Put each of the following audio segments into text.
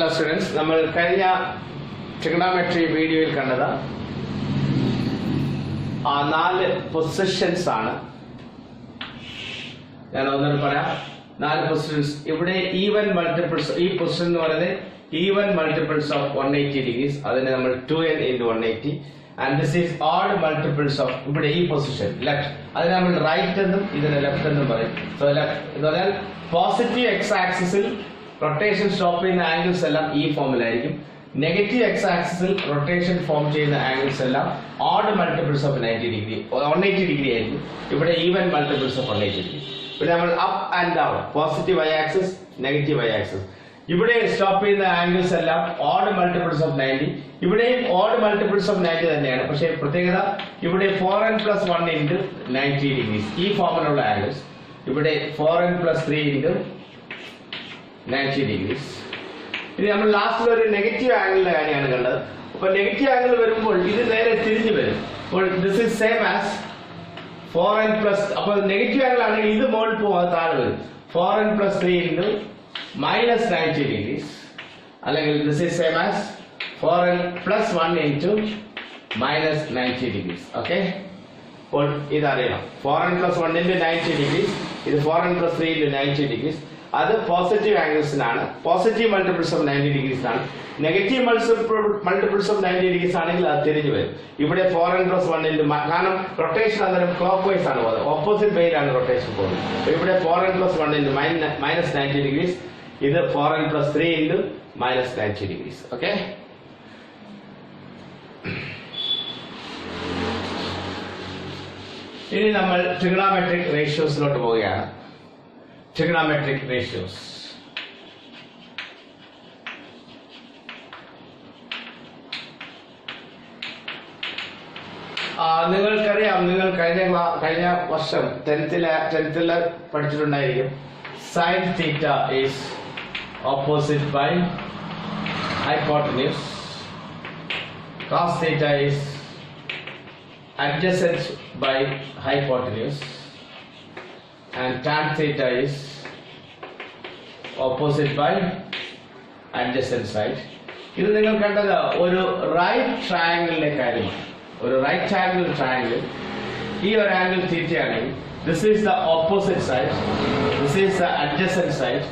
Hello students, നമ്മൾ കഴിഞ്ഞ trigonometry വീഡിയോയിൽ കണ്ടത് ആ 4 പൊസിഷൻസ് ആണ്. ഞാൻ ഒന്നുകൂടി പറയാം. 4 പൊസിഷൻസ്. ഇവിടെ ഈവൻ മൾട്ടിപ്പിൾസ്, ഈ പൊസിഷൻ എന്ന് പറയുന്നത് ഈവൻ മൾട്ടിപ്പിൾസ് ഓഫ് 180 ഡിഗ്രീസ്, അതിനെ നമ്മൾ 2n into 180, and this is odd multiples of ഇവിടെ ഈ പൊസിഷൻ ലെഫ്റ്റ്, അതിനെ നമ്മൾ റൈറ്റ് എന്നും ഇതിനെ ലെഫ്റ്റ് എന്നും പറയും. സോ ലെഫ്റ്റ് എന്ന് പറഞ്ഞാൽ പോസിറ്റീവ് എക്സ് ആക്സിസിൽ റൊട്ടേഷൻ സ്റ്റോപ്പ് ചെയ്യുന്ന ആംഗിൾസ് എല്ലാം ഈ ഫോമിലായിരിക്കും. നെഗറ്റീവ് എക്സ് ആക്സിസിൽ റൊട്ടേഷൻ ഫോം ചെയ്യുന്ന ആംഗിൾസ് എല്ലാം odd multiples of 90 degree 180 degree ആയിരിക്കും. ഇവിടെ ഈവൻ മൾട്ടിപ്പിൾസ് ഓഫ് 180 ഡിഗ്രി. ഇവിടെ നമ്മൾ up and down, positive Y axis, negative Y axis. ഇവിടെ സ്റ്റോപ്പ് ചെയ്യുന്ന ആംഗിൾസ് എല്ലാം ഓഡ് മൾട്ടിപ്പിൾസ് ഓഫ് 90. ഇവിടെയും ഓഡ് മൾട്ടിപ്പിൾസ് ഓഫ് 90 തന്നെയാണ്. പക്ഷേ പ്രത്യേകത ഇവിടെ 4n plus 1 into 90 ഡിഗ്രീസ്, ഈ ഫോമിലുള്ള ആംഗിൾസ്. ഇവിടെ 4n plus 3 into 90 ഡിഗ്രീസ്. ഇനി നമ്മൾ ലാസ്റ്റിൽ ഒരു നെഗറ്റീവ് ആംഗിളിന്റെ കാര്യമാണ് കണ്ടത്. അപ്പൊ നെഗറ്റീവ് ആംഗിൾ വരുമ്പോൾ ഇത് നേരെ തിരിഞ്ഞു വരും. അപ്പോൾ this is same as 4n plus, അപ്പോൾ നെഗറ്റീവ് ആംഗിൾ ആണെങ്കിൽ ഇത് മുകളിൽ പോകും, താഴെ വരും. 4n plus 3 into minus 90 degrees, അല്ലെങ്കിൽ this is same as 4n plus 1 into minus 90 degrees. Okay, അപ്പോൾ ഇതറിയണം. 4n plus 1 into 90 degrees, ഇത് 4n plus 3 into 90 degrees. അത് പോസിറ്റീവ് ആംഗിൾസിനാണ്, പോസിറ്റീവ് മൾട്ടിപ്പിൾസ് ഓഫ് 90 ഡിഗ്രീസ് ആണ്. നെഗറ്റീവ് മൾട്ടിപ്പിൾസ് ഓഫ് 90 ഡിഗ്രീസ് ആണെങ്കിൽ അത് തിരിഞ്ഞു വരും. ഇവിടെ 4n plus 1 into, കാരണം റൊട്ടേഷൻ അന്നേരം ക്ലോക്ക് വൈസ് ആണ് പോകുന്നത്, ഓപ്പോസിറ്റ് വേയിലാണ് റൊട്ടേഷൻ പോകുന്നത്. ഇവിടെ 4n plus 1 into minus 90 degrees, ഇത് 4n plus 3 into minus 90 degrees. Okay, ഇനി നമ്മൾ ട്രിഗണോമെട്രിക് റേഷ്യോസിലോട്ട് പോവുകയാണ്. Trigonometric ratios. നിങ്ങൾക്കറിയാം, നിങ്ങൾ കഴിഞ്ഞ വർഷം 10th പഠിച്ചിട്ടുണ്ടായിരിക്കും. Sin theta is opposite by hypotenuse, cos theta is adjacent by hypotenuse, and tan theta is opposite by adjacent side. ഇത് നിങ്ങൾ കണ്ടത് ഒരു റൈറ്റ് ട്രയാങ്കിളിലെ കാര്യമാണ്. ഒരു റൈറ്റ് ആംഗിൾ ട്രയാങ്കിൾ, ഈ ഒരു angle തീറ്റയാണെങ്കിൽ this is the opposite side, this is the adjacent side.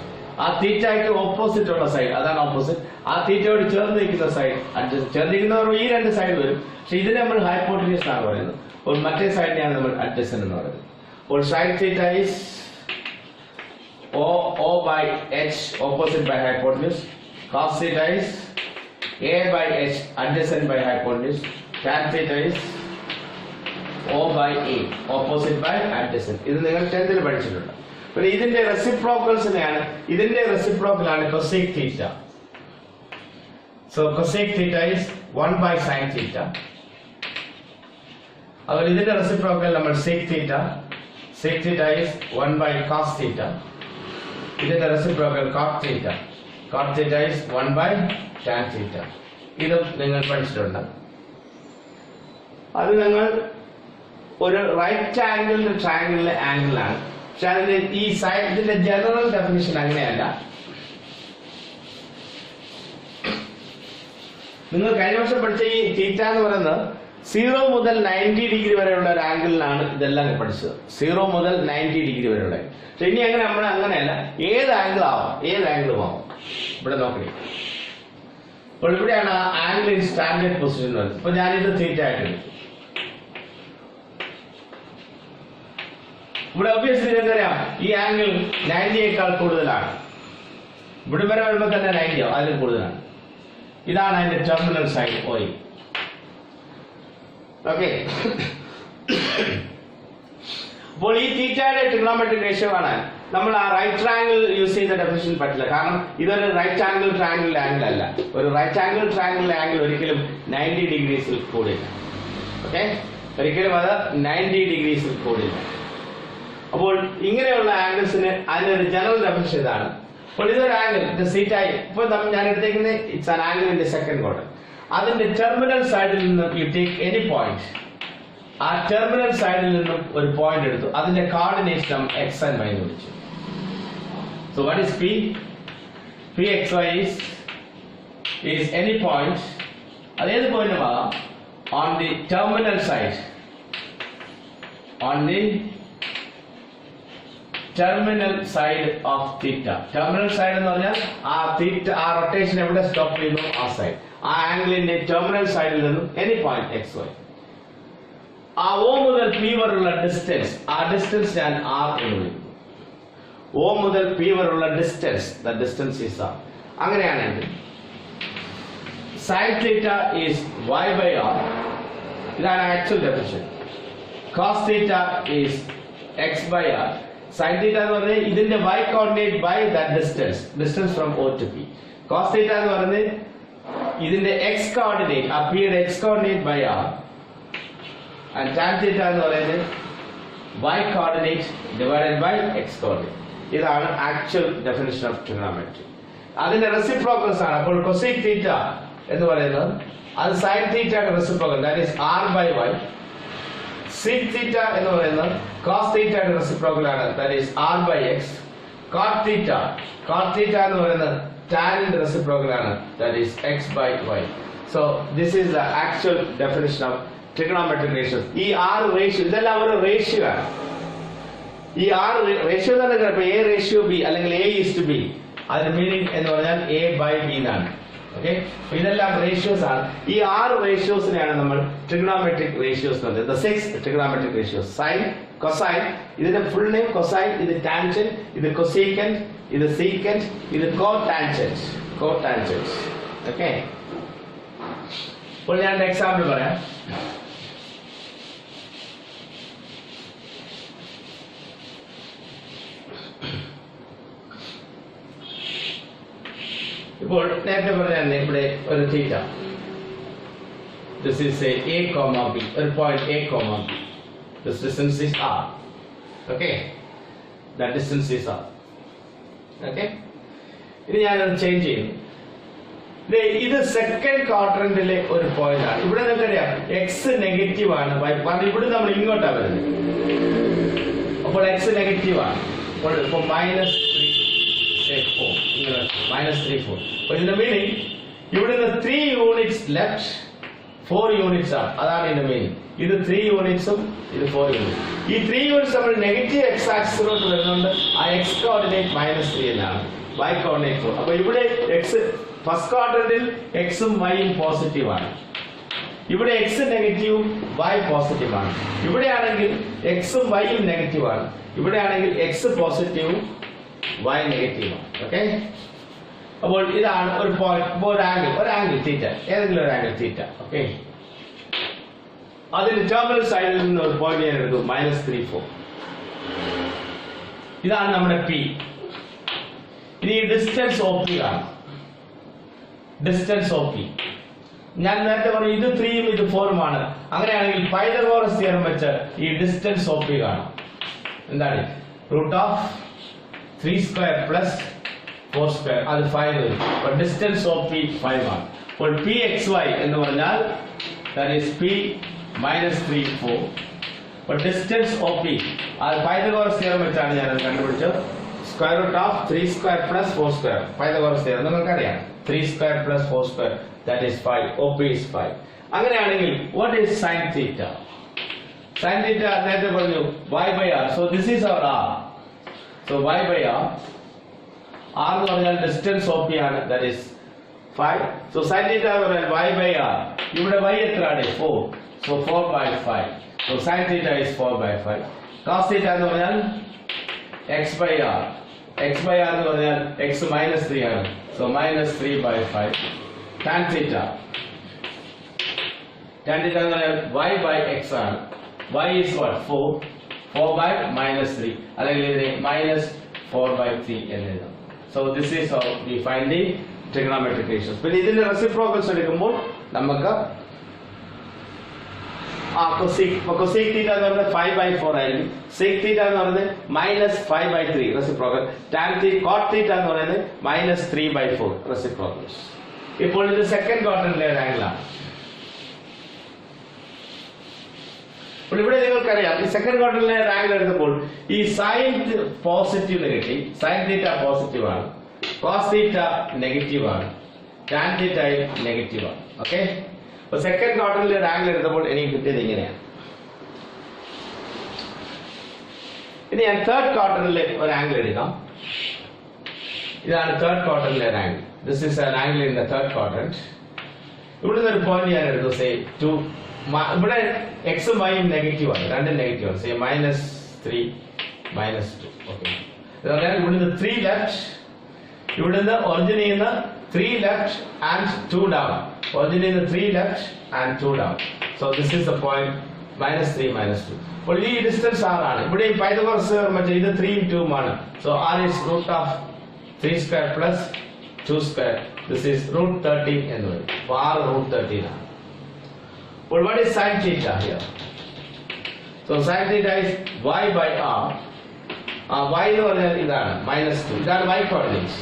ആ തീറ്റയ്ക്ക് opposite ഉള്ള സൈഡ്, അതാണ് ഓപ്പോസിറ്റ്. ആ തീറ്റയോട് ചേർന്ന് നിൽക്കുന്ന സൈഡ് അഡ്ജസ്റ്റ്, ചേർന്നിരിക്കുന്നവർ ഈ രണ്ട് സൈഡ് വരും. പക്ഷെ ഇതിനെ നമ്മൾ ഹൈപ്പോട്ടന്യൂസ് എന്നാണ് പറയുന്നത്. അപ്പോൾ മറ്റേ സൈഡിനെയാണ് നമ്മൾ അഡ്ജസന്റ് എന്ന് പറയുന്നത്. അപ്പോൾ sine theta is O by H, opposite by hypotenuse. Cos theta is A by H, adjacent by hypotenuse. Tan theta is O by A, opposite by adjacent. ഇത് നിങ്ങൾ 10th പഠിച്ചിട്ടുണ്ട്. അപ്പോൾ ഇതിന്റെ റെസിപ്രോക്കൽസിനെയാണ്, ഇതിന്റെ റെസിപ്രോക്കലാണ് cosec theta. So cosec theta is 1 by sin theta. അപ്പോൾ ഇതിന്റെ reciprocal നമ്മൾ sec theta. Sec theta is 1 by cos theta. ഇതിന്റെ reciprocal cot theta. Cot theta is 1 by tan theta. ഇതും നിങ്ങൾ പഠിച്ചിട്ടുണ്ട്. അത് നിങ്ങൾ ഒരു റൈറ്റ് ആംഗിളിന്റെ ട്രയാംഗിളിലെ ആംഗിളാണ്. പക്ഷെ അതിന്റെ ഈ സൈഡ്, ഇതിന്റെ ജനറൽ ഡെഫിനിഷൻ അങ്ങനെയല്ല. നിങ്ങൾ കഴിഞ്ഞ വർഷം പഠിച്ച ഈ തീറ്റ എന്ന് പറയുന്നത് 0 മുതൽ 90 ഡിഗ്രി വരെയുള്ള ഒരു ആംഗിളിലാണ് ഇതെല്ലാം പഠിച്ചത്. 0 മുതൽ 90 ഡിഗ്രി വരെയുള്ള. പക്ഷെ ഇനി അങ്ങനെ നമ്മൾ അങ്ങനെയല്ല, ഏത് ആംഗിൾ ആവാം, ഏത് ആംഗിളും ആവാം. ഇവിടെ നോക്കണേ, അപ്പോൾ ഇവിടെയാണ് ആംഗിൾ ഇൻ സ്റ്റാൻഡേർഡ് പൊസിഷൻ വരുന്നത്. ഇപ്പൊ ഞാനിത് തീറ്റ ആയിട്ട്, ഇവിടെ ഒബ്വിയസ്ലി നിങ്ങൾക്കറിയാം ഈ ആംഗിൾ 90യേക്കാൾ കൂടുതലാണ്. ഇവിടെ വരെ വരുമ്പോൾ തന്നെ 90 ആവും, അതിൽ കൂടുതലാണ്. ഇതാണ് അതിന്റെ ടെർമിനൽ സൈഡ് OE. ഓക്കെ, അപ്പോൾ ഈ തീറ്റയുടെ ട്രിഗണോമെട്രിക് റേഷ്യോ കാണാൻ നമ്മൾ ആ റൈറ്റ് ട്രയാംഗിൾ യൂസ് ചെയ്ത ഡെഫിനിഷൻ പറ്റില്ല. കാരണം ഇതൊരു റൈറ്റ് ആംഗിൾ ട്രയാംഗിളിലെ ആംഗിൾ അല്ല. ഒരു റൈറ്റ് ആംഗിൾ ട്രയാംഗിളിലെ ആംഗിൾ ഒരിക്കലും 90 ഡിഗ്രീസിൽ കൂടില്ല. ഓക്കെ, ഒരിക്കലും അത് 90 ഡിഗ്രീസിൽ കൂടില്ല. അപ്പോൾ ഇങ്ങനെയുള്ള ആംഗിൾസിന് അതിനൊരു ജനറൽ ഡെഫിനിഷൻ ഇതാണ്. അപ്പോൾ ഇതൊരു ആംഗിൾ സീറ്റായി, ഇപ്പോൾ ഞാൻ എടുത്തേക്കുന്നത് it's an angle in the second quadrant. അതിന്റെ ടെർമിനൽ സൈഡിൽ നിന്ന് യു ടേക്ക് എനി പോയിന്റ്. ആ ടെർമിനൽ സൈഡിൽ നിന്നും ഒരു പോയിന്റ് എടുത്തു, അതിന്റെ കോർഡിനേറ്റ്സ് നമ്മൾ x and y എന്ന് വിളിച്ചു. So what is P? Pxy is is any point, അതേത് പോയിന്റും ആകാം, on the terminal side, on the terminal side of theta. Terminal side എന്ന് പറഞ്ഞാൽ ആ theta ആ റൊട്ടേഷൻ എവിടെ സ്റ്റോപ്പ് ചെയ്യുന്നു ആ സൈഡ്, ആ ആംഗിളിന്റെ ടെർമിനൽ സൈഡിൽ നിന്നും any point xy. ആ O മുതൽ P വരെയുള്ള ഡിസ്റ്റൻസ്, ആ ഡിസ്റ്റൻസ് ഞാൻ R എന്ന് വിളിക്കുന്നു. O മുതൽ P വരെയുള്ള distance, the distance is R. അങ്ങനെയാണെങ്കിൽ sin theta is y by r. ഇതാണ് actual definition. cos theta is x by r. sin theta എന്ന് പറഞ്ഞാൽ ഇതിന്റെ y coordinate by that distance, distance from O to P. cos theta എന്ന് പറഞ്ഞാൽ ഇതിന്റെ x coordinate, ആ p യുടെ x coordinate by r. and tan theta എന്ന് പറയുന്നത് y coordinate divided by x coordinate. ഇതാണ് ആക്ച്വൽ ഡെഫിനിഷൻ ഓഫ് ട്രിഗണോമെട്രി. അതിന്റെ reciprocals ആണ്. അപ്പോൾ cosec theta എന്ന് പറയുന്നത് അത് sin theta-യുടെ reciprocal, that is r by y. sec theta എന്ന് പറയുന്നത് cos theta-യുടെ റെസിപ്രോക്കൽ ആണ്, that is r by x. cot theta എന്ന് പറയുന്നത് tan-ന്റെ റെസിപ്രോക്കൽ ആണ്, that is x by y. so this is the actual definition of trigonometric ratios. ഈ r ratio ഇതെല്ലാം ഒരു ratio ആണ്. ഈ r റേഷ്യോ തന്നെ ചിലപ്പോൾ a ratio b അല്ലെങ്കിൽ a is to b, അതിന്റെ മീനിങ് എന്ന് പറഞ്ഞാൽ a by b എന്നാണ്. ഓക്കെ, ഇതെല്ലാം റേഷ്യോസ് ആണ്. ഈ 6 റേഷ്യോസിനെയാണ് നമ്മൾ ട്രിഗണോമെട്രിക് റേഷ്യോസ് എന്ന് പറയുന്നത്. 6 ട്രിഗണോമെട്രിക് റേഷ്യോസ്: സൈൻ, കൊസൈൻ, ഇതിന്റെ ഫുൾ നെയിം കൊസൈൻ, ഇത് ടാൻജന്റ്, ഇത് കൊസീക്കന്റ്, ഇത് സീക്കന്റ്, ഇത് കോടാൻജന്റ്. ഓക്കെ, ഇപ്പോൾ ഞാൻ എക്സാമ്പിൾ പറയാം. ഇപ്പോൾ നേരത്തെ പറഞ്ഞ ഇവിടെ ഒരു തീറ്റ, this is a comma b, ഒരു point a comma b, this distance is r. okay, that distance is r. okay, ഇനി ഞാനത് ചേഞ്ച് ചെയ്യുന്നു. ഇത് സെക്കൻഡ് ക്വാഡ്രന്റിലെ ഒരു പോയിന്റ് ആണ്. ഇവിടെ നിങ്ങൾക്കറിയാം എക്സ് നെഗറ്റീവ് ആണ്, ഇവിടെ നമ്മൾ ഇങ്ങോട്ടാണ് വരുന്നത്. അപ്പോൾ എക്സ് നെഗറ്റീവ് ആണ്. അപ്പോൾ -3 4 ഇതിന്റെ മീനിങ് ഇവിടുന്ന് 3 യൂണിറ്റ്സ് ലെഫ്റ്റ്, 4 യൂണിറ്റ്സ് ആണ്. അതാണ് ഇതിന്റെ മീനിങ്. ഇത് 3 യൂണിറ്റ്സും ഇത് 4 യൂണിറ്റ്സ്. ഈ 3 യൂണിറ്റ്സ് നമ്മൾ നെഗറ്റീവ് എക്സ് ആക്സിസിലോട്ട് വരുന്നുണ്ട്. ആ എക്സ് കോർഡിനേറ്റ് -3 എന്നാണ്, y കോർഡിനേറ്റ് 4. അപ്പൊ ഇവിടെ എക്സ് ഫസ്റ്റ് ക്വാഡ്രന്റിൽ എക്സും വൈയും പോസിറ്റീവ് ആണ്. ഇവിടെ എക്സ് നെഗറ്റീവും y പോസിറ്റീവ് ആണ്. ഇവിടെയാണെങ്കിൽ എക്സും വൈയും നെഗറ്റീവ് ആണ്. ഇവിടെയാണെങ്കിൽ എക്സ് പോസിറ്റീവും y നെഗറ്റീവ് ആണ്. ഓക്കെ, അപ്പോൾ ഇതാണ് ഒരു പോയിന്റ്, ഒരു ആംഗിൾ തീറ്റ, ഏതെങ്കിലും ഒരു ആംഗിൾ തീറ്റ. ഓക്കെ, അതിന് ടെർമിനൽ സൈഡിൽ നിന്ന് ഒരു പോയിന്റ് ഞാൻ എടുത്തു, -3 4. ഇതാണ് നമ്മുടെ പി. ഇനി ഡിസ്റ്റൻസ് ഓഫ് പി ആണ്. ഡിസ്റ്റൻസ് ഓഫ് പി ഞാൻ നേരത്തെ പറഞ്ഞു ഇത് 3ഉം ഇത് 4ഉം ആണ്. അങ്ങനെയാണെങ്കിൽ പൈതഗോറസ് തിയറം വെച്ച് ഈ ഡിസ്റ്റൻസ് ഓഫ് പി കാണാം. എന്താണ്? √3² + 4² അത് 5 വരും. അപ്പോൾ ഡിസ്റ്റൻസ് ഓഫ് പി 5 ആണ്. അപ്പോൾ pxy എന്ന് പറഞ്ഞാൽ that is p -3 4. അപ്പോൾ ഡിസ്റ്റൻസ് ഓഫ് പി അത് പൈതഗോറസ് തിയറം വെച്ചാണ് ഞാൻ അത് കണ്ടുപിടിച്ചത്. √3² + 4². പൈതഗോറസ് തിയറം നിങ്ങൾക്കറിയാം. 3² + 4², that is 5. OP is 5. അങ്ങനെയാണെങ്കിൽ what is sin theta? Sin theta നേരത്തെ പറഞ്ഞു y/r. So this is our r. So y/r. r എന്ന് പറഞ്ഞാൽ ഡിസ്റ്റൻസ് ഓഫ് പി ആണ്, that is 5. So sin theta എന്ന് പറഞ്ഞാൽ y/r. ഇവിടെ y എത്രയാണ്? 4. So 4/5. So sin theta is 4/5. cos theta എന്ന് പറഞ്ഞാൽ x/r. x/r എന്ന് പറഞ്ഞാൽ x -3 ആണ്. So -3/5. tan theta എന്ന് പറഞ്ഞാൽ y/x ആണ്. y is what? 4. 4/-3 അല്ലെങ്കിൽ ഇതിനെ -4/3 എന്ന് എഴുതാം. So this is how we find the trigonometric ratios. പിന്നെ ഇതിന്റെ റെസിപ്രോക്കൽസ് എടുക്കുമ്പോൾ നമുക്ക് cosec theta എന്ന് പറയുന്നത് 5/4 ആയിരിക്കും. sec theta എന്ന് പറയുന്നത് -5/3 reciprocal. tan theta cot theta എന്ന് പറയുന്നത് -3/4 റെസിപ്രോക്കൽസ്. ഇപ്പോൾ ഇത് സെക്കൻഡ് ക്വാഡ്രന്റിലെ ഒരു ആംഗിൾ ആണ്. അപ്പോൾ ഇവിടെ നിങ്ങൾക്കറിയാം ഈ സെക്കൻഡ് ക്വാഡ്രന്റിലെ ഒരു ആംഗിൾ എടുത്തപ്പോൾ ഈ sin positive negative, sin theta positive ആണ്, cos theta നെഗറ്റീവ് ആണ്, tan തീറ്റയും നെഗറ്റീവ് ആണ്. ഓക്കെ, അപ്പോൾ സെക്കൻഡ് ക്വാഡ്രന്റിൽ ഒരു ആംഗിൾ എടുത്തപ്പോൾ എനിക്ക് കിട്ടിയത് ഇങ്ങനെയാണ്. ഇനി ഞാൻ തേർഡ് ക്വാഡ്രന്റിൽ ഒരു ആംഗിൾ എടുക്കാം. ഇതാണ് തേർഡ് ക്വാഡ്രന്റിലെ ഒരു angle. This is an angle in the third quadrant. ഇവിടുന്ന് ഒരു പോയിന്റ് ഞാൻ എടുത്തു, സേ 2. ഇവിടെ എക്സും വൈയും നെഗറ്റീവ് ആണ്, രണ്ടും നെഗറ്റീവ് ആണ്. സേ -3 -2. ഓക്കെ, ഇവിടുന്ന് 3 ലെഫ്റ്റ്, ഇവിടുന്ന് ഒറിജിനിൽ നിന്ന് 3 ലെഫ്റ്റ് ആൻഡ് 2 ഡൗൺ, ഒറിജിനിൽ നിന്ന് 3 left and 2 down. So this is the point -3 -2. അപ്പോൾ ഈ ഡിസ്റ്റൻസ് r ആണ്. ഇവിടെ ഈ പൈതഗോറസ് മറ്റേ ഇത് 3 2 ആണ്. So r is root of 3 square plus 2 square. This is root 13 എന്ന് വരും. അപ്പോൾ r root 13 ആണ്. അപ്പോൾ what is sin theta here? So sin theta is y by r. Y എന്ന് പറഞ്ഞാൽ ഇതാണ് -2. ഇതാണ് y coordinates.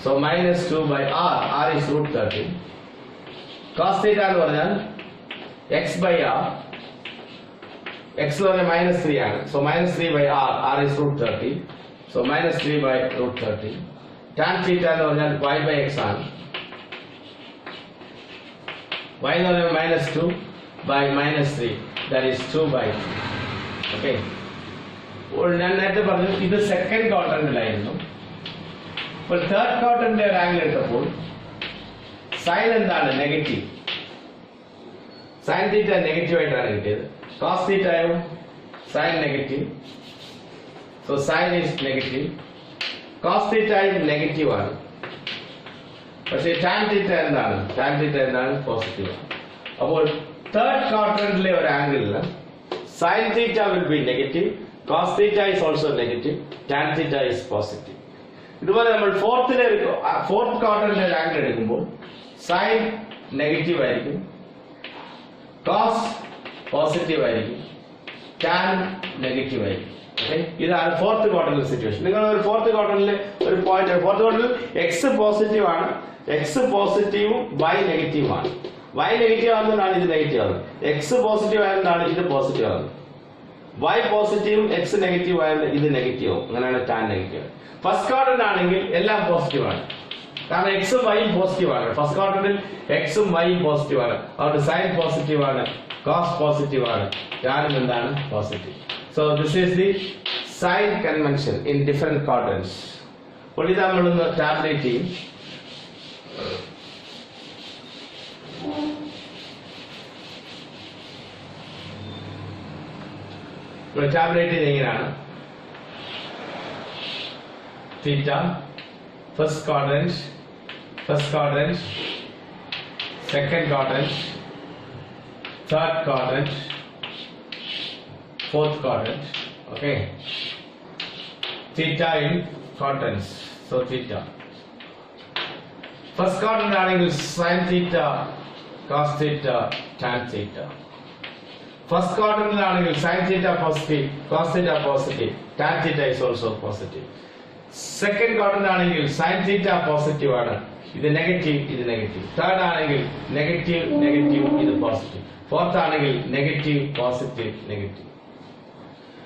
So -2 by r. R is root 13. Cos theta എന്ന് പറഞ്ഞാൽ x by r. X എന്ന് പറഞ്ഞാൽ -3 ആണ്. So -3 by r. R is root 13. So -3 by root 13. Tan theta എന്ന് പറഞ്ഞാൽ y by x ആണ്. Y എന്ന് പറഞ്ഞാൽ -2 by -3. That is 2 by 2. Okay. ഞാൻ നേരത്തെ പറഞ്ഞു ഇത് സെക്കൻഡ് ക്വാഡ്രന്റിലായിരുന്നു. അപ്പോൾ തേർഡ് ക്വാഡ്രന്റിലെ ഒരു ആംഗിൾ എടുത്തപ്പോൾ സൈൻ എന്താണ്? നെഗറ്റീവ്. സൈൻ തീറ്റ നെഗറ്റീവ് ആയിട്ടാണ് കിട്ടിയത്. കോസ് തീറ്റയും sine negative. So sine is negative. Cos തീറ്റയും നെഗറ്റീവ് ആണ്. പക്ഷേ ടാൻ തീറ്റ എന്താണ്? ടാൻ തീറ്റ എന്താണ്? പോസിറ്റീവ് ആണ്. അപ്പോൾ തേർഡ് ക്വാഡ്രന്റിലെ ഒരു ആംഗിളിൽ sine theta will be negative, cos theta is also negative, tan theta is positive. ഇതുപോലെ നമ്മൾ ഫോർത്ത് ക്വാഡ്രന്റിലെ ഒരു ആംഗിൾ എടുക്കുമ്പോൾ സൈൻ നെഗറ്റീവ് ആയിരിക്കും, കോസ് പോസിറ്റീവ് ആയിരിക്കും, ടാൻ നെഗറ്റീവ് ആയിരിക്കും. ഓക്കെ, ഇതാണ് ഫോർത്ത് ക്വാഡ്രന്റിലെ സിറ്റുവേഷൻ. നിങ്ങൾ ഒരു ഫോർത്ത് ക്വാഡ്രന്റിലെ ഒരു പോയിന്റ്, ഫോർത്ത് ക്വാഡ്രന്റിൽ എക്സ് പോസിറ്റീവ് ആണ്, എക്സ് പോസിറ്റീവും വൈ നെഗറ്റീവ് ആണ്. വൈ നെഗറ്റീവ് ആകുന്നതാണ് ഇത് നെഗറ്റീവ് ആകുന്നത്, എക്സ് പോസിറ്റീവ് ആയതുകൊണ്ടാണ് ഇത് പോസിറ്റീവ് ആകുന്നത്. y പോസിറ്റീവും x നെഗറ്റീവ് ആയാലും ഇത് നെഗറ്റീവ് ആവും. അങ്ങനെയാണ് tan നെഗറ്റീവ്. ഫസ്റ്റ് ക്വാഡ്രന്റ് ആണെങ്കിൽ എല്ലാം പോസിറ്റീവ് ആണ്, കാരണം എക്സും വൈയും പോസിറ്റീവ് ആണ്. ഫസ്റ്റ് ക്വാഡ്രന്റിൽ എക്സും വൈയും പോസിറ്റീവ് ആണ്. അതുകൊണ്ട് സൈൻ പോസിറ്റീവ് ആണ്, കോസ് പോസിറ്റീവ് ആണ്, ടാനും എന്താണ്? Positive. So this is the sine convention in different quadrants. അപ്പോൾ ഇത് നമ്മളൊന്ന് ടാബ്ലേറ്റ് ചെയ്യും. ടാബ്ലേറ്റ് ചെയ്ത് എങ്ങനെയാണ്? Theta first quadrant, second quadrant, third quadrant, fourth quadrant. Okay, theta in quadrants. So theta first quadrant ആണെങ്കിൽ sine theta, cos theta, tan theta. First ക്വാഡ്രന്റിലാണെങ്കിൽ sine theta positive, cos theta positive, tan theta is also positive. Second quadrant ആണെങ്കിൽ sine theta positive ആണ്, ഇത് negative, ഇത് negative. Third ആണെങ്കിൽ negative negative, ഇത് positive. Fourth ആണെങ്കിൽ negative positive negative.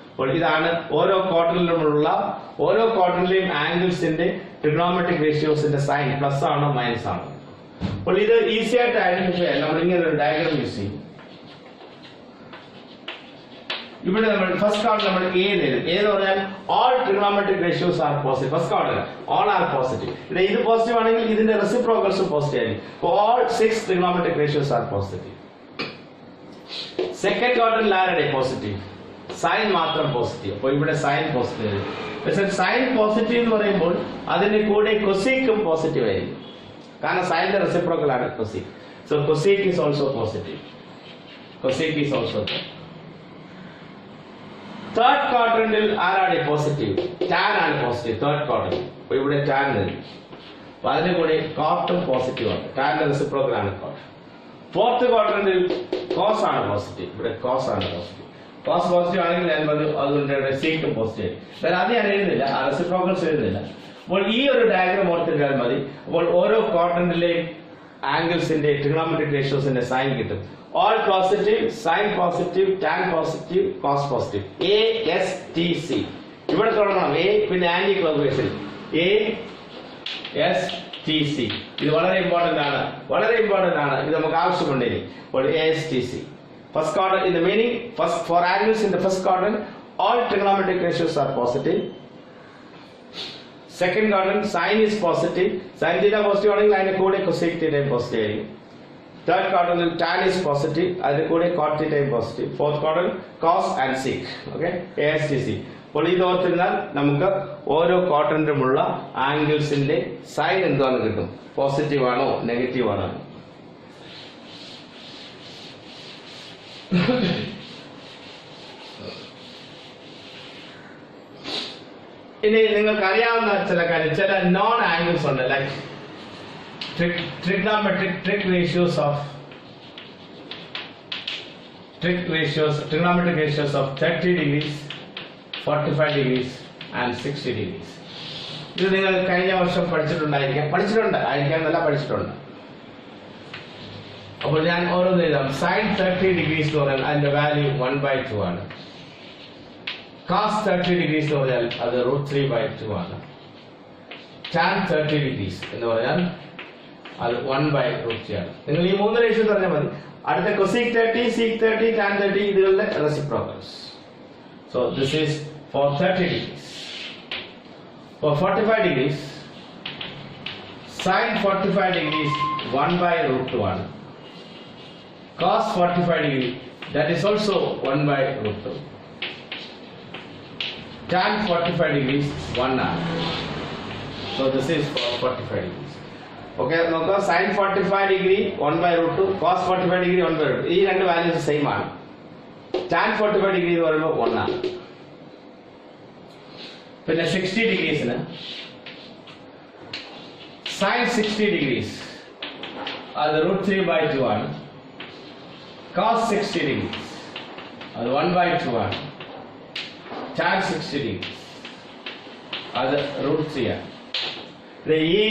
അപ്പോൾ ഇതാണ് ഓരോ ക്വാഡ്രന്റിലുമുള്ള ഓരോ ക്വാഡ്രന്റിലെയും ആംഗിൾസിന്റെ ട്രിഗണോമെട്രിക് റേഷ്യോസിന്റെ സൈൻ പ്ലസ് ആണോ മൈനസ് ആണോ. അപ്പോൾ ഇത് ഈസി ആയിട്ട് ഐഡന്റിഫൈ ചെയ്യാൻ നമ്മൾ ഇങ്ങനെ ഒരു ഡയഗ്രാം യൂസ് ചെയ്യും. ഇവിടെ നമ്മൾ ഫസ്റ്റ് ക്വാഡ്രന്റ് നമ്മൾ എ എഴുതും. എന്ന് പറഞ്ഞാൽ all trigonometric ratios are positive. First quadrant all are positive. ഇത് പോസിറ്റീവ് ആണെങ്കിൽ ഇതിന്റെ റെസിപ്രോക്കൽസും പോസിറ്റീവ് ആയിരിക്കും. All 6 trigonometric ratios are positive. Second ക്വാഡ്രന്റിൽ ആരുടെ പോസിറ്റീവ്? സൈൻ മാത്രം പോസിറ്റീവ്. അപ്പോൾ ഇവിടെ സൈൻ പോസിറ്റീവ്. പക്ഷേ സൈൻ പോസിറ്റീവ് എന്ന് പറയുമ്പോൾ അതിന്റെ കൂടെ കൊസീക്കും പോസിറ്റീവ് ആയിരിക്കും, കാരണം സൈനിന്റെ റെസിപ്രോക്കൽ ആണ് cosec. So cosec is also positive. Cosec is also. Third ക്വാഡ്രന്റിൽ ആരാണ് പോസിറ്റീവ്? ടാൻ ആണ് പോസിറ്റീവ് തേർഡ് ക്വാഡ്രന്റ്. അപ്പോൾ ഇവിടെ ടാൻ വരും. അപ്പോൾ അതിന്റെ കൂടെ കോട്ടും പോസിറ്റീവ് ആണ്, ടാന്റെ റെസിപ്രോക്കൽ ആണ് കോട്ട്. ഫോർത്ത് ക്വാഡ്രന്റിൽ കോസ് ആണ് പോസിറ്റീവ്. ഇവിടെ കോസ് ആണ് പോസിറ്റീവ്. കോസ് പോസിറ്റീവ് ആണെങ്കിൽ ഞാൻ പറഞ്ഞു അതുകൊണ്ട് സീക്കും പോസിറ്റീവ് ആയിരിക്കും. അത് ഞാൻ എഴുതുന്നില്ല, ആ റെസിപ്രോക്കൽസ് എഴുതുന്നില്ല. അപ്പോൾ ഈ ഒരു ഡയഗ്രാം ഓർത്തിട്ടാൽ മതി. അപ്പോൾ ഓരോ ക്വാഡ്രന്റിലെയും ആംഗിൾസിന്റെ ട്രിഗണോമെട്രിക് റേഷ്യോസിന്റെ സൈൻ കിട്ടും. All positive, sin positive, tan positive, cos positive. A, S, T, C. ഇവിടെ തുടങ്ങണം. A പിന്നെ ആന്റി ക്ലോക്ക്വൈസിൽ A, S, ASTC. ഇത് വളരെ ഇമ്പോർട്ടന്റ് ആണ്. ഇത് നമുക്ക് ആവശ്യമുണ്ട് ഇനി. അപ്പോൾ ASTC. First quadrant in the meaning, for angles in the first quadrant, all trigonometric ratios are positive. Second quadrant, sin is positive. Sin theta positive ആണെങ്കിൽ അതിന്റെ കൂടെ cosec theta പോസിറ്റീവ് ആയിരിക്കും. Third quadrant, tan is positive. അതിന്റെ കൂടെ cot theta positive. Fourth quadrant, cos and sec. Okay, ASTC. അപ്പോൾ ഇത് ഓർത്തിരുന്നാൽ നമുക്ക് ഓരോ ക്വാഡ്രന്റിലുമുള്ള ആംഗിൾസിന്റെ സൈൻ എന്താണെന്ന് കിട്ടും. പോസിറ്റീവ് ആണോ നെഗറ്റീവ് ആണോ. ഇനി നിങ്ങൾക്ക് അറിയാവുന്ന ചില കാര്യം, ചില നോൺ ആംഗിൾസ് ഉണ്ട്. Like trigonometric ratios of 30 degrees, 45 degrees and 60 degrees. ഇത് നിങ്ങൾ കഴിഞ്ഞ വർഷം പഠിച്ചിട്ടുണ്ട്. അപ്പോൾ ഞാൻ ഓരോന്ന് എഴുതാം. സൈൻ 30 ഡിഗ്രീസ് എന്ന് പറഞ്ഞാൽ അതിന്റെ വാല്യൂ 1/2 ആണ്. cos 30 ഡിഗ്രീസ് എന്ന് പറഞ്ഞാൽ അത് √3/2 ആണ്. tan 30 ഡിഗ്രീസ് എന്ന് പറഞ്ഞാൽ അത് 1/√3 ആണ്. നിങ്ങൾ ഈ മൂന്ന് റേഷ്യോ പറഞ്ഞാൽ മതി. അടുത്ത cosec 30, sec 30, tan 30 ഇതുകളുടെ reciprocals. So this is for 30 degrees. For 45 degrees, sin 45 degrees 1/√2 ആണ്. Cos 45 degree, that is also 1/√2. Tan 45 degrees 1 ആണ്. So this is for 45 degrees. Okay, നോക്കുക. sin 45 degree 1/√2, cos 45 degree 1/√2. ഈ രണ്ട് values same ആണ്. tan 45 degree എന്ന് പറയുമ്പോൾ 1 ആണ്. പിന്നെ 60 ഡിഗ്രീസിന് sin 60 degrees അത് √3/2 ആണ്. cos 60 degrees അത് 1/2 ആണ്. tan 60 degrees അത് √3 ആണ്. ഈ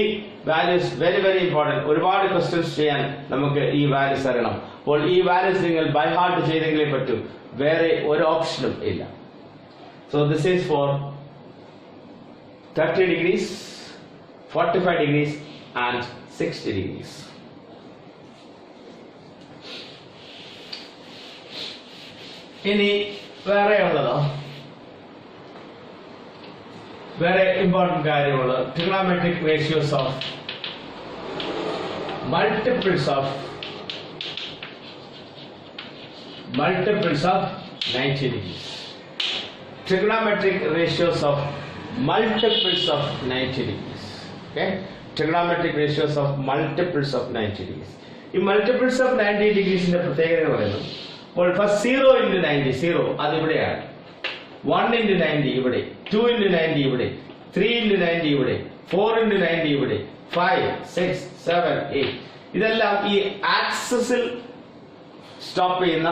വാല്യൂസ് വെരി ഇമ്പോർട്ടന്റ്. ഒരുപാട് ക്വസ്റ്റ്യൻസ് ചെയ്യാൻ നമുക്ക് ഈ വാല്യൂസ് അറിയണം. അപ്പോൾ ഈ വാല്യൂസ് നിങ്ങൾ ബൈ ഹാർട്ട് ചെയ്തെങ്കിലേ പറ്റൂ. വേറെ ഒരു ഓപ്ഷനും ഇല്ല. So this is for 30 degrees, 45 degrees and 60 degrees. ഇനി വേറെ ഉള്ളതോ, വേറെ important കാര്യമുള്ള trigonometric ratios of multiples of 90 degrees. Trigonometric ratios of multiples of 90 degrees. Okay, trigonometric ratios of multiples of 90 degrees. ഈ multiples of 90 degrees ന്റെ പ്രത്യേകത എന്ന് പറയുന്നത്, അപ്പോൾ ഫസ്റ്റ് 0 into 90, 0 അത് ഇവിടെയാണ്. 1 into 90 ഇവിടെ, 2 into 90 ഇവിടെ, 3 into 90 ഇവിടെ, 4 into 90 ഇവിടെ, 5, 6, 7, 8. ഇതെല്ലാം ഈ ആക്സിസിൽ സ്റ്റോപ്പ് ചെയ്യുന്ന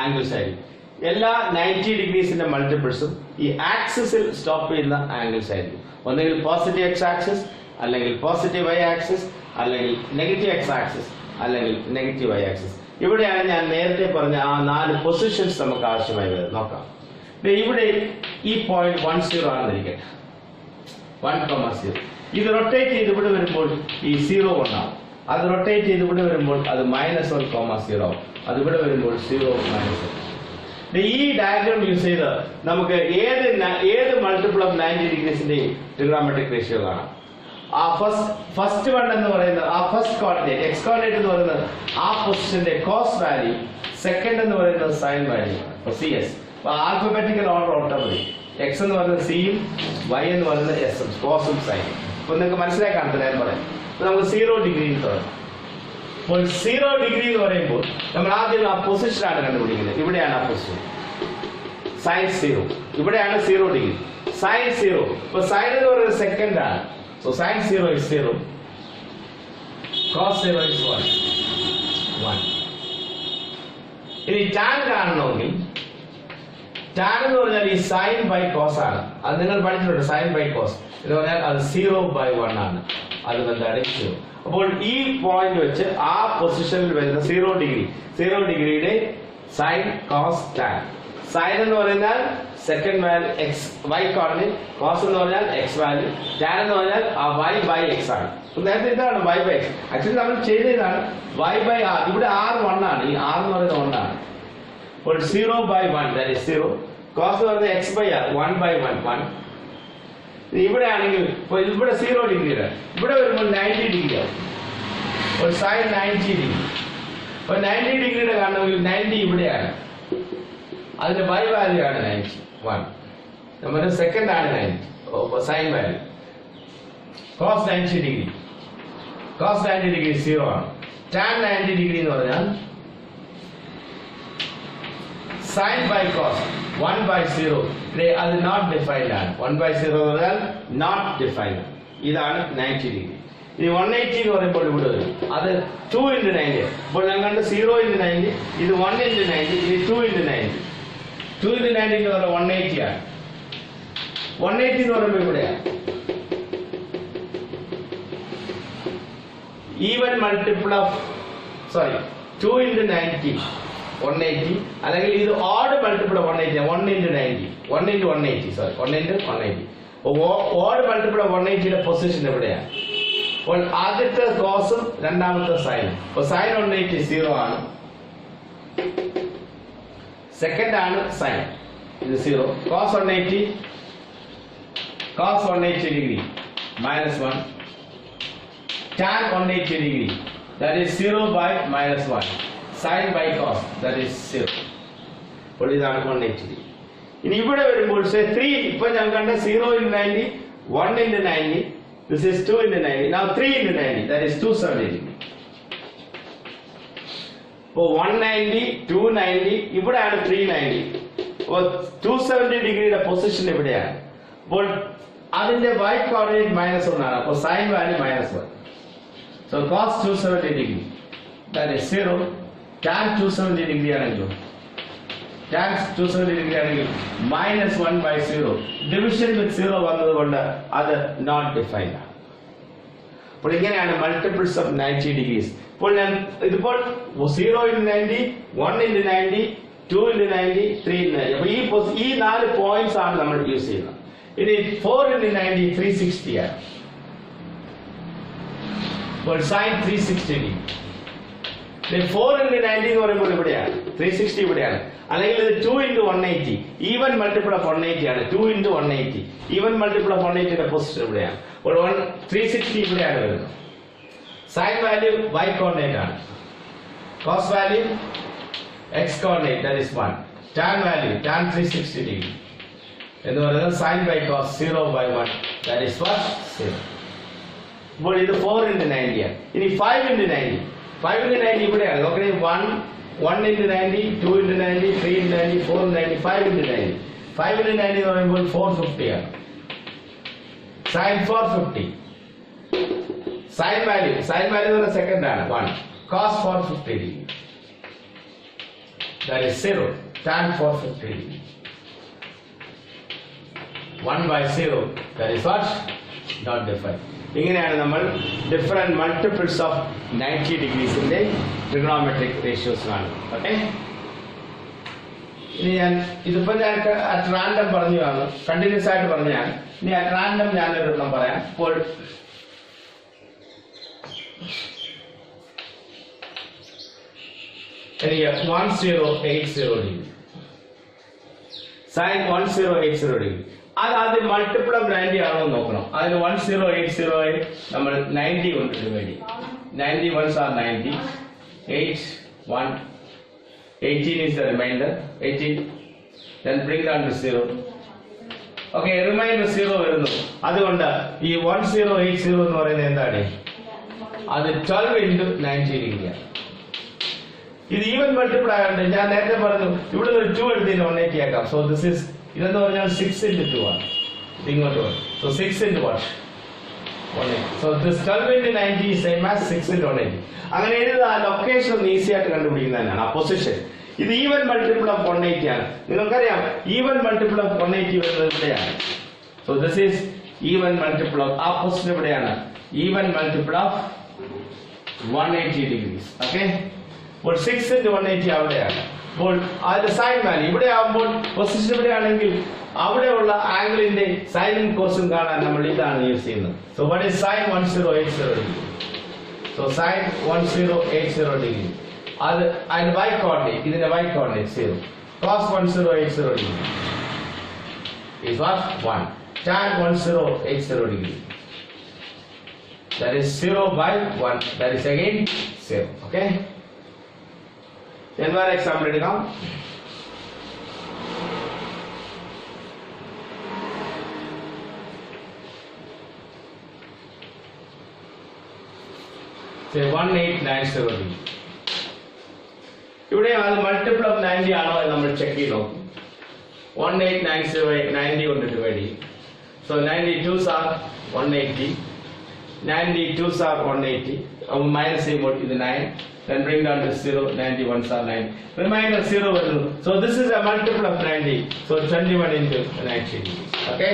ആംഗിൾസ് ആയിരിക്കും. എല്ലാ 90 ഡിഗ്രീസിന്റെ മൾട്ടിപ്പിൾസും ഈ ആക്സിസിൽ സ്റ്റോപ്പ് ചെയ്യുന്ന ആംഗിൾസ് ആയിരിക്കും. ഒന്നുകിൽ പോസിറ്റീവ് എക്സ് ആക്സിസ്, അല്ലെങ്കിൽ പോസിറ്റീവ് വൈ ആക്സിസ്, അല്ലെങ്കിൽ നെഗറ്റീവ് എക്സ് ആക്സിസ്, അല്ലെങ്കിൽ നെഗറ്റീവ് വൈ ആക്സിസ്. ഇവിടെയാണ് ഞാൻ നേരത്തെ പറഞ്ഞ ആ 4 പൊസിഷൻസ് നമുക്ക് ആവശ്യമായി വരുന്നത്. നോക്കാം. ഇവിടെ ഈ പോയിന്റ് 10 ആണെന്നിരിക്കട്ടെ, 1,0. ഇത് റൊട്ടേറ്റ് ചെയ്ത് ഇവിടെ വരുമ്പോൾ ഈ 0 ഉണ്ടാവും. അത് റൊട്ടേറ്റ് ചെയ്ത് ഇവിടെ വരുമ്പോൾ അത് -1,0 ആവും. അത് ഇവിടെ വരുമ്പോൾ 0, -1. ഈ ഡയഗ്രാം യൂസ് ചെയ്ത് നമുക്ക് ഏത് മൾട്ടിപ്പിൾ ഓഫ് 90 ഡിഗ്രീസിന്റെയും ട്രിഗണോമെട്രിക് റേഷ്യോ കാണാം. ആ ഫസ്റ്റ് വൺ എന്ന് പറയുന്നത്, ആ ഫസ്റ്റ് കോർഡിനേറ്റ് എക്സ് കോർഡിനേറ്റ് എന്ന് പറയുന്നത് ആ പൊസിഷന്റെ കോസ് വാല്യൂ, സെക്കൻഡ് എന്ന് പറയുന്നത് sine value CS. Alphabetical order ഓർത്താൽ മതി. എക്സ് എന്ന് പറയുന്നത് സിയും വൈ എന്ന് പറയുന്നത് എസും, കോസും സൈനും. അപ്പൊ നിങ്ങൾക്ക് മനസ്സിലായി കാണത്തില്ല ഞാൻ പറയാം. നമുക്ക് 0 ഡിഗ്രി തുടങ്ങാം. അപ്പോൾ 0 ഡിഗ്രി എന്ന് പറയുമ്പോൾ നമ്മൾ ആദ്യം ആ പൊസിഷനാണ് കണ്ടുപിടിക്കുന്നത്. ഇവിടെയാണ് ആ പൊസിഷൻ, സൈൻ 0. ഇവിടെയാണ് 0 ഡിഗ്രി, സൈൻ 0. ഇപ്പൊ സൈൻ എന്ന് പറയുന്നത് സെക്കൻഡ് ആണ്. So sine 0 is 0, cos 0 is 1. ഇനി ടാൻ കാണണമെങ്കിൽ, ടാൻ എന്ന് പറഞ്ഞാൽ ഈ സൈൻ ബൈ കോസ് ആണ്. അത് നിങ്ങൾ പഠിച്ചിട്ടുണ്ട്, സൈൻ ബൈ കോസ് എന്ന് പറഞ്ഞാൽ അത് 0/1 ആണ്. അത് എന്താണ് 0. അപ്പോൾ ഈ പോയിന്റ് വെച്ച് ആ പൊസിഷനിൽ വരുന്ന 0 ഡിഗ്രിയുടെ സൈൻ കോസ് ടാൻ. സൈൻ എന്ന് പറയുന്നത് second value X Y coordinate, cos എന്ന് പറഞ്ഞാൽ എക്സ് വാല്യൂ, ടാൻ എന്ന് പറഞ്ഞാൽ ആ വൈ ബൈ എക്സ് ആണ്. നേരത്തെ ഇതാണ് വൈ ബൈ എക്സ്. ആക്ച്വലി നമ്മൾ ചെയ്തതാണ് വൈ ബൈ ആർ. ഇവിടെ ആർ 1 ആണ്, ഈ ആർ എന്ന് പറയുന്നത് 1 ആണ്. അപ്പോൾ 0 by 1 that is 0. കോസ് എന്ന് പറയുന്നത് എക്സ് ബൈ ആർ 1 by 1 1. ഇവിടെ ആണെങ്കിൽ ഇവിടെ 0 ഡിഗ്രിയുടെ ഇവിടെ വരുമ്പോൾ 90 ഡിഗ്രി ആവും. ഒരു സൈൻ 90 ഡിഗ്രി. അപ്പോൾ 90 ഡിഗ്രിയുടെ കാണണമെങ്കിൽ 90 ഇവിടെയാണ്, അതിന്റെ y വാല്യൂ ആണ് 90 1. നമ്മുടെ സെക്കൻഡ് ആണ് 90 sine value. Cos 90 degree, cos 90 degree 0 ആണ്. ടാൻ 90 ഡിഗ്രി എന്ന് പറഞ്ഞാൽ സൈൻ ബൈ കോസ് 1 by 0. അത് നോട്ട് ഡിഫൈൻഡ് ആണ്. 1 by 0 എന്ന് പറഞ്ഞാൽ നോട്ട് ഡിഫൈൻഡ്. ഇതാണ് 90 ഡിഗ്രി. ഇനി 180 എന്ന് പറയുമ്പോൾ ഇവിടെ വരും, അത് 2 into 90. അപ്പോൾ ഞാൻ കണ്ട് 0 into 90, ഇത് 1 into 90, ഇത് 2 into 90. 2 into 90 എന്ന് പറഞ്ഞാൽ 180 ആണ്. 180 എന്ന് പറയുമ്പോൾ ഇവിടെയാണ് ഈവൻ മൾട്ടിപ്പിൾ ഓഫ് 2 into 90 180, അല്ലെങ്കിൽ ഇത് odd multiple of 180 1 into 90 1 into 180 1 into 180. Odd multiple of 180യുടെ പൊസിഷൻ എവിടെയാണ്? അപ്പോൾ ആദ്യത്തെ കോസും രണ്ടാമത്തെ സൈനും. അപ്പോൾ സൈൻ 180 0 ആണ്, സെക്കൻഡ് ആണ് സൈൻ, ഇത് 0. Cos 180 degree -1, tan 180 degree that is 0 by -1, sin by cos that is 0. അപ്പോൾ ഇതാണ് 180 ഡിഗ്രി. ഇനി ഇവിടെ വരുമ്പോൾ 3, ഇപ്പൊ ഞാൻ കണ്ട 0 into 90 1 into 90, this is 2 into 90, now 3 into 90 that is 270 degree. അപ്പോൾ 190 290 ഇവിടെയാണ് 390. അപ്പോൾ 270 ഡിഗ്രിയുടെ പൊസിഷൻ ഇവിടെയാണ്. അപ്പോൾ അതിന്റെ y കോർഡിനേറ്റ് -1 ആണ്. അപ്പോൾ sin value -1. So cos 270 degree that is 0. tan 270 degree ആണെങ്കിൽ tan 270 degree ആണെങ്കിൽ -1 by 0. ഡിവിഷൻ വിത്ത് 0 വന്നതുകൊണ്ട് അത് നോട്ട് ഡിഫൈൻഡ് ആണ്. അപ്പോൾ ഇങ്ങനെയാണ് മൾട്ടിപ്പിൾസ് ഓഫ് 90 ഡിഗ്രീസ്. ഇപ്പോൾ ഞാൻ ഇതിപ്പോൾ 0 into 90 1 into 90 2 into 90 3 into 90. അപ്പോൾ ഈ 4 പോയിന്റ്സ് ആണ് നമ്മൾ യൂസ് ചെയ്യുന്നത്. ഇനി 4 into 90 360 ആണ്. അപ്പോൾ sin 360 ഡിഗ്രി. 4 into 90 എന്ന് പറയുമ്പോൾ ഇവിടെയാണ്, 360 ഇവിടെയാണ്. അല്ലെങ്കിൽ ഇത് 2 into 180 ഈവൻ മൾട്ടിപ്പിൾ ഓഫ് 180 ആണ്. 2 into 180 ഈവൻ മൾട്ടിപ്പിൾ ഓഫ് 180യുടെ പൊസിഷൻ ഇവിടെയാണ്. അപ്പോൾ 360 ഇവിടെയാണ് വരുന്നത്. സൈൻ വാല്യൂ y കോർഡിനേറ്റ് ആണ്, cos value x coordinate that is 1, tan value tan 360 degree എന്ന് പറയുന്നത് sin by cos 0 by 1 that is what 0. ഇപ്പോൾ ഇത് 4 into 90 ആണ്. ഇനി 5 into 90 ഇവിടെയാണ്. നോക്കണേ 1 into 90 2 into 90 3 into 90 4 into 90 5 into 90. 5 into 90 എന്ന് പറയുമ്പോൾ 450 ആണ്. sin 450 sin വാല്യൂ എന്ന് സെക്കൻഡ് ആണ് 1, cos 450 degree that is 0, tan 450 degree 1 by 0 that is what not defined. ഇങ്ങനെയാണ് നമ്മൾ ഡിഫറെന്റ് മൾട്ടിപ്പിൾസ് ഓഫ് 90 ഡിഗ്രീസിന്റെ ട്രിഗണോമെട്രിക് റേഷ്യോസ് കാണുന്നത്. ഓക്കെ, ഇനി ഇതിപ്പോ ഞാൻ അറ്റ് റാൻഡം പറഞ്ഞതാണ്, കണ്ടിന്യൂസ് ആയിട്ട് പറഞ്ഞതാണ്. ഇനി അറ്റ് റാൻഡം ഞാനൊരു എണ്ണം പറയാം. ഇപ്പോൾ എനിക്ക് 1080 ഡിഗ്രി സൈൻ 1080 ഡിഗ്രി. അത് ആദ്യം മൾട്ടിപ്പിൾ ഓഫ് 90 ആണോ എന്ന് നോക്കണം. അതിന് 1080 നമ്മൾ 90 കൊണ്ട് ഡിവൈഡ് ചെയ്യും. 90 ones are 90, 8 1 18 is the remainder 18, then bring down to 0. Okay, remainder 0 വരുന്നു. അതുകൊണ്ട് ഈ 1080 എന്ന് പറയുന്നത് എന്താണ്? അത് 12 into 90 ഡിഗ്രിയാണ്. ഇത് ഈവൻ മൾട്ടിപ്പിൾ ആയതുകൊണ്ട് ഞാൻ നേരത്തെ പറഞ്ഞു ഇവിടെ ഒരു 2 എടുത്തതിന് 180 ആക്കാം. സോ ദിസ് ഈസ് ഇതെന്ന് പറഞ്ഞാൽ 6 into 2 ആണ്. ഇങ്ങോട്ട് വരും. So 6 into what? 180. So this 12 into 90 is same as 6 into 180. അങ്ങനെ എഴുതുന്ന ആ ലൊക്കേഷൻ ഒന്ന് ഈസി ആയിട്ട് കണ്ടുപിടിക്കുന്നതാണ് ആ പൊസിഷൻ. ഇത് ഈവൻ മൾട്ടിപ്പിൾ ഓഫ് 180 ആണ്. നിങ്ങൾക്കറിയാം ഈവൻ മൾട്ടിപ്പിൾ ഓഫ് 180 വരുന്നത് ഇവിടെയാണ്. So this is even multiple of ആ പൊസിഷൻ ഇവിടെയാണ്. Even multiple of 180 degrees. Okay, അപ്പോൾ 6 into 180 അവിടെയാണ്. അപ്പോൾ അതിന്റെ സൈൻ വാല്യൂ ഇവിടെ ആകുമ്പോൾ പൊസിഷൻ ഇവിടെ ആണെങ്കിൽ അവിടെയുള്ള ആംഗിളിന്റെ സൈനും കോസും കാണാൻ നമ്മൾ ഇതാണ് യൂസ് ചെയ്യുന്നത്. So what is sign 1080 degree? So sine 1080 degree അത് അതിന്റെ y കോർഡിനേറ്റ്, ഇതിന്റെ y coordinate 0. cos 1080 degree is what? 1. tan 1080 degree, that is 0 by 1, that is again 0. Okay, then one example എടുക്കാം. say 1890 degree. ഇവിടെ അത് multiple of 90 ആണോ എന്ന് നമ്മൾ check ചെയ്ത് നോക്കും. 1890 90 കൊണ്ട് ഡിവൈഡ് ചെയ്യും. So 92s are 180, 92s are 180, minus ചെയ്യുമ്പോൾ ഇത് 9, then bring down to 0, 91s are 9, remainder 0 വരുന്നു. So this is a multiple of 90, so 21 into 90. Okay,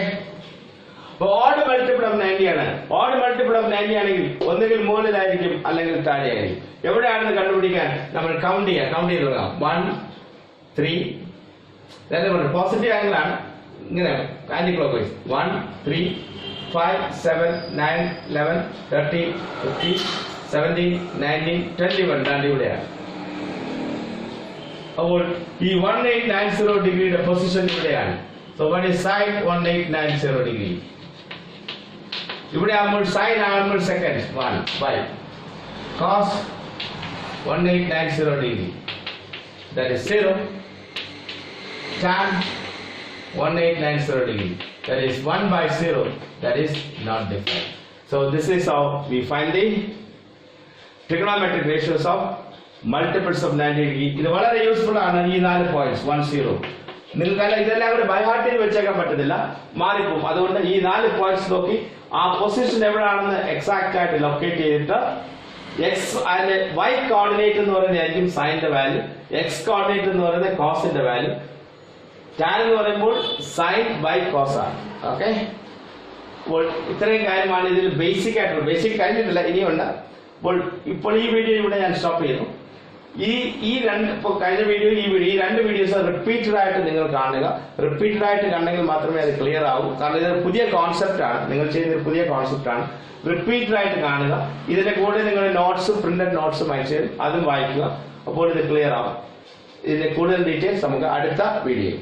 അപ്പോൾ ഓഡ് മൾട്ടിപ്പിൾ ഓഫ് 90 ആണ്. ഓഡ് മൾട്ടിപ്പിൾ ഓഫ് 90 ആണെങ്കിൽ ഒന്നുകിൽ മുകളിലായിരിക്കും അല്ലെങ്കിൽ താഴെയായിരിക്കും. എവിടെയാണെന്ന് കണ്ടുപിടിക്കാൻ നമ്മൾ കൗണ്ട് ചെയ്ത് തുടങ്ങാം. 1 3, പോസിറ്റീവ് ആംഗിൾ ആണ്, ഇങ്ങനെ ആന്റി ക്ലോക്ക് വൈസ് 1 3 5 7 9 11 13 15 17 19 21 ദാണ്ട് ഇവിടെയാണ്. അപ്പോൾ ഈ 1890 ഡിഗ്രിയുടെ പൊസിഷൻ ഇവിടെയാണ്. So what is sign 1890 degree? ഇവിടെ ആകുമ്പോൾ സൈൻ ആകുമ്പോൾ second 1 by cos 1890 degree, that is 0. tan 1890 degree, that is 1 by 0, that is not different. So this is how we find the trigonometric ratios of multiples of 90 degree. ഇത് വളരെ useful ആണ്. ഈ 4 points 1 0 നിങ്ങൾക്ക് ഇതെല്ലാം കൂടെ by heart ചെയ്ത് വെച്ചേക്കാൻ പറ്റത്തില്ല, മാറിപ്പോകും. അതുകൊണ്ട് ഈ 4 പോയിന്റ്സ് നോക്കി ആ പൊസിഷൻ എവിടെയാണെന്ന് എക്സാക്ട് ആയിട്ട് ലൊക്കേറ്റ് ചെയ്തിട്ട് എക്സ് അതിന്റെ y കോർഡിനേറ്റ് എന്ന് പറയുന്നതായിരിക്കും സൈനിന്റെ വാല്യൂ, എക്സ് കോർഡിനേറ്റ് എന്ന് പറയുന്നത് കോസിന്റെ വാല്യൂ, tan എന്ന് പറയുമ്പോൾ സൈൻ ബൈ കോസ് ആണ്. ഓക്കെ, അപ്പോൾ ഇത്രയും കാര്യമാണ് ഇതിൽ ബേസിക് ആയിട്ടുള്ള. ബേസിക് കഴിഞ്ഞിട്ടില്ല, ഇനിയുണ്ട്. ഇപ്പോൾ ഈ വീഡിയോ ഇവിടെ ഞാൻ സ്റ്റോപ്പ് ചെയ്യുന്നു. ഈ രണ്ട് ഇപ്പോൾ കഴിഞ്ഞ വീഡിയോ ഈ രണ്ട് വീഡിയോസ് റിപ്പീറ്റഡ് ആയിട്ട് നിങ്ങൾ കാണുക. റിപ്പീറ്റഡ് ആയിട്ട് കണ്ടെങ്കിൽ മാത്രമേ അത് ക്ലിയർ ആവൂ. കാരണം ഇതൊരു പുതിയ കോൺസെപ്റ്റ് ആണ്, നിങ്ങൾ ചെയ്യുന്നൊരു പുതിയ കോൺസെപ്റ്റ് ആണ്. റിപ്പീറ്റഡ് ആയിട്ട് കാണുക. ഇതിന്റെ കൂടെ നിങ്ങൾ നോട്ട്സും പ്രിന്റഡ് നോട്ട്സും അയച്ചു തരും, അതും വായിക്കുക. അപ്പോൾ ഇത് ക്ലിയർ ആവും. ഇതിന്റെ കൂടുതൽ ഡീറ്റെയിൽസ് നമുക്ക് അടുത്ത വീഡിയോയിൽ.